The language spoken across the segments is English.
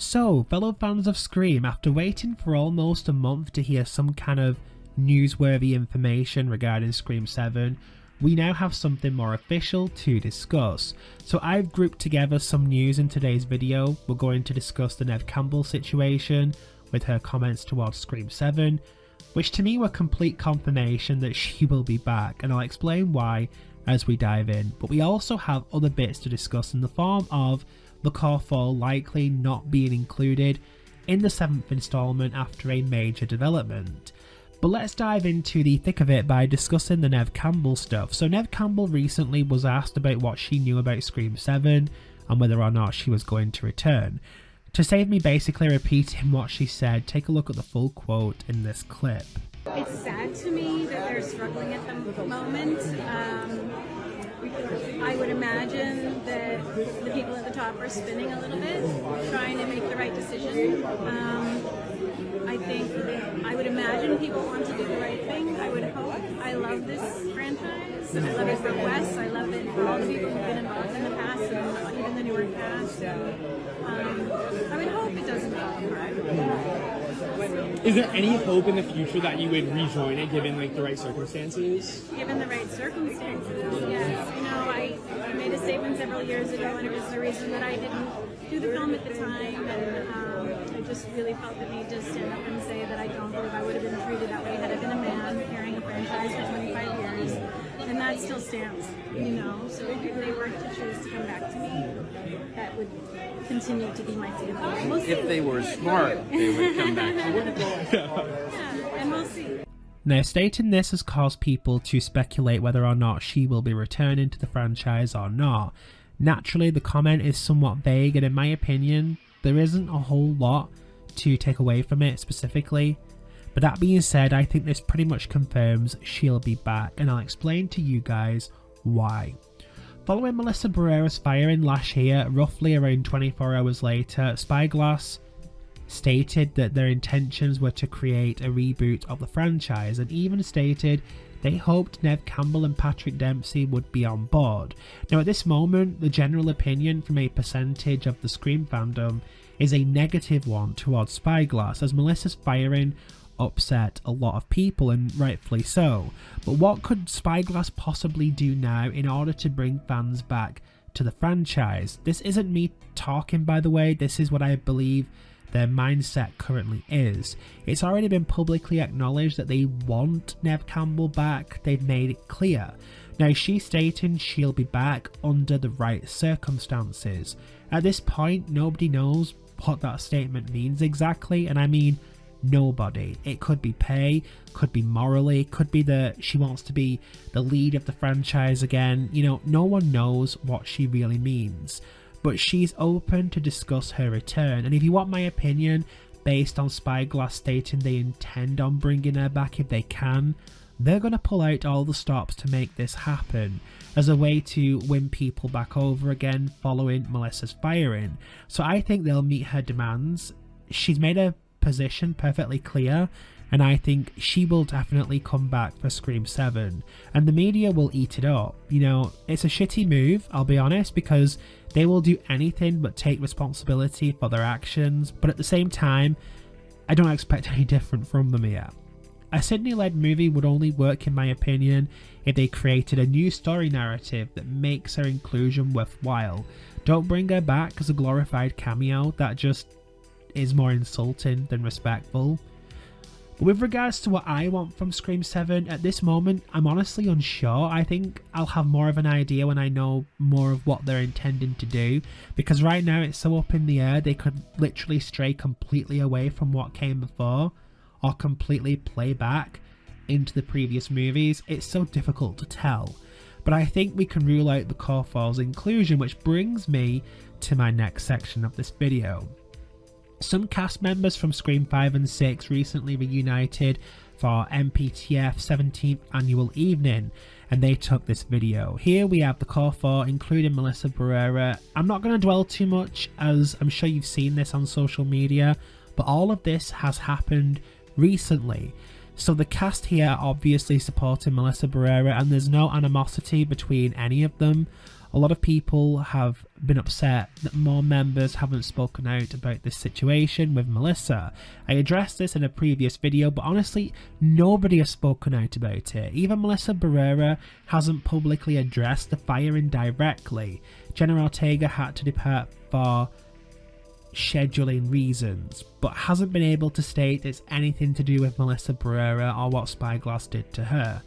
So, fellow fans of Scream, after waiting for almost a month to hear some kind of newsworthy information regarding Scream 7, we now have something more official to discuss. So I've grouped together some news in today's video. We're going to discuss the Neve Campbell situation with her comments towards Scream 7, which to me were complete confirmation that she will be back, and I'll explain why as we dive in. But we also have other bits to discuss in the form of the core 4 likely not being included in the 7th installment after a major development. But let's dive into the thick of it by discussing the Neve Campbell stuff. So Neve Campbell recently was asked about what she knew about Scream 7 and whether or not she was going to return. To save me basically repeating what she said, take a look at the full quote in this clip. It's sad to me that they're struggling at the moment. I would imagine that the people at the top are spinning a little bit, trying to make the right decision. I would imagine people want to do the right thing. I would hope. I love this franchise. I love it for Wes. I love it for all the people who've been involved in the past, and even the newer cast. I would hope it doesn't fall apart. Is there any hope in the future that you would rejoin it given like the right circumstances? Given the right circumstances, yes. You know, I made a statement several years ago, and it was the reason that I didn't do the film at the time, and I just really felt the need to stand up and say that I don't believe I would have been treated that way had I been a man carrying a franchise for 25 years, and that still stands, you know. So if they were to choose to come back to me, that would continue to be my feeling. We'll see. If they were smart, they would come back. Yeah, and we'll see. Now, stating this has caused people to speculate whether or not she will be returning to the franchise or not. Naturally, the comment is somewhat vague, and in my opinion, there isn't a whole lot to take away from it specifically. But that being said, I think this pretty much confirms she'll be back, and I'll explain to you guys why. Following Melissa Barrera's firing last year, roughly around 24 hours later, Spyglass stated that their intentions were to create a reboot of the franchise, and even stated they hoped Neve Campbell and Patrick Dempsey would be on board. Now at this moment, the general opinion from a percentage of the Scream fandom is a negative one towards Spyglass, as Melissa's firing upset a lot of people, and rightfully so. But what could Spyglass possibly do now in order to bring fans back to the franchise? This isn't me talking, by the way, this is what I believe their mindset currently is. It's already been publicly acknowledged that they want Neve Campbell back. They've made it clear. Now she's stating she'll be back under the right circumstances. At this point, nobody knows what that statement means exactly, and I mean nobody. It could be pay, could be morally, could be that she wants to be the lead of the franchise again. You know, no one knows what she really means. But she's open to discuss her return, and if you want my opinion, based on Spyglass stating they intend on bringing her back if they can, they're going to pull out all the stops to make this happen, as a way to win people back over again following Melissa's firing. So I think they'll meet her demands. She's made her position perfectly clear, and I think she will definitely come back for Scream 7, and the media will eat it up. You know, it's a shitty move, I'll be honest, because they will do anything but take responsibility for their actions, but at the same time, I don't expect any different from them yet. A Sydney-led movie would only work, in my opinion, if they created a new story narrative that makes her inclusion worthwhile. Don't bring her back as a glorified cameo, that just is more insulting than respectful. But with regards to what I want from Scream 7, at this moment, I'm honestly unsure. I think I'll have more of an idea when I know more of what they're intending to do, because right now it's so up in the air. They could literally stray completely away from what came before, or completely play back into the previous movies. It's so difficult to tell. But I think we can rule out the core 4's inclusion, which brings me to my next section of this video. Some cast members from Scream 5 and 6 recently reunited for MPTF 17th annual evening, and they took this video. Here we have the core 4, including Melissa Barrera. I'm not going to dwell too much, as I'm sure you've seen this on social media, but all of this has happened recently. So the cast here are obviously supporting Melissa Barrera, and there's no animosity between any of them. A lot of people have been upset that more members haven't spoken out about this situation with Melissa. I addressed this in a previous video, but honestly, nobody has spoken out about it. Even Melissa Barrera hasn't publicly addressed the firing directly. Jenna Ortega had to depart for scheduling reasons, but hasn't been able to state it's anything to do with Melissa Barrera or what Spyglass did to her.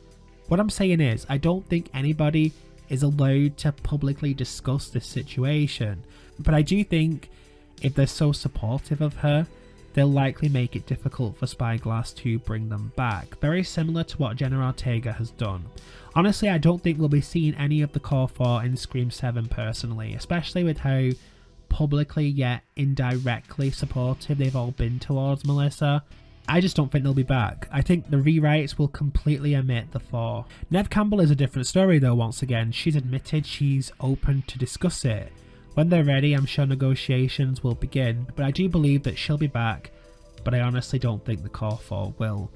What I'm saying is, I don't think anybody is allowed to publicly discuss this situation, but I do think if they're so supportive of her, they'll likely make it difficult for Spyglass to bring them back, very similar to what Jenna Ortega has done. Honestly, I don't think we'll be seeing any of the Core 4 in Scream 7 personally, especially with how publicly yet indirectly supportive they've all been towards Melissa. I just don't think they'll be back. I think the rewrites will completely omit the 4. Neve Campbell is a different story though. Once again, she's admitted she's open to discuss it. When they're ready, I'm sure negotiations will begin, but I do believe that she'll be back, but I honestly don't think the Core 4 will.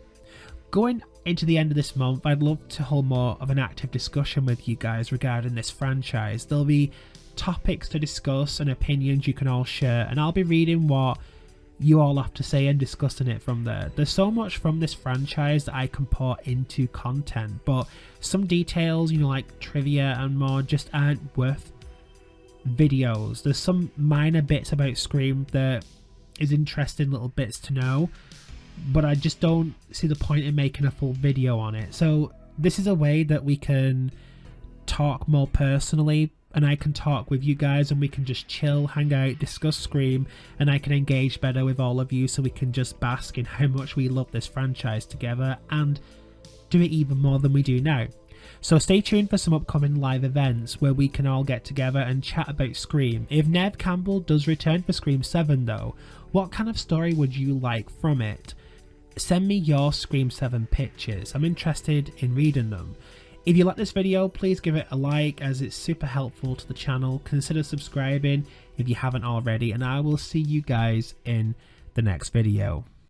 Going into the end of this month, I'd love to hold more of an active discussion with you guys regarding this franchise. There'll be topics to discuss and opinions you can all share, and I'll be reading what you all have to say and discussing it from there. There's so much from this franchise that I can pour into content, but some details, like trivia and more, just aren't worth videos. There's some minor bits about Scream that is interesting little bits to know, but I just don't see the point in making a full video on it. So this is a way that we can talk more personally, and I can talk with you guys, and we can just chill, hang out, discuss Scream, and I can engage better with all of you, so we can just bask in how much we love this franchise together and do it even more than we do now. So stay tuned for some upcoming live events where we can all get together and chat about Scream. If Neve Campbell does return for Scream 7 though, what kind of story would you like from it? Send me your Scream 7 pictures. I'm interested in reading them. If you like this video, please give it a like, as it's super helpful to the channel. Consider subscribing if you haven't already, and I will see you guys in the next video.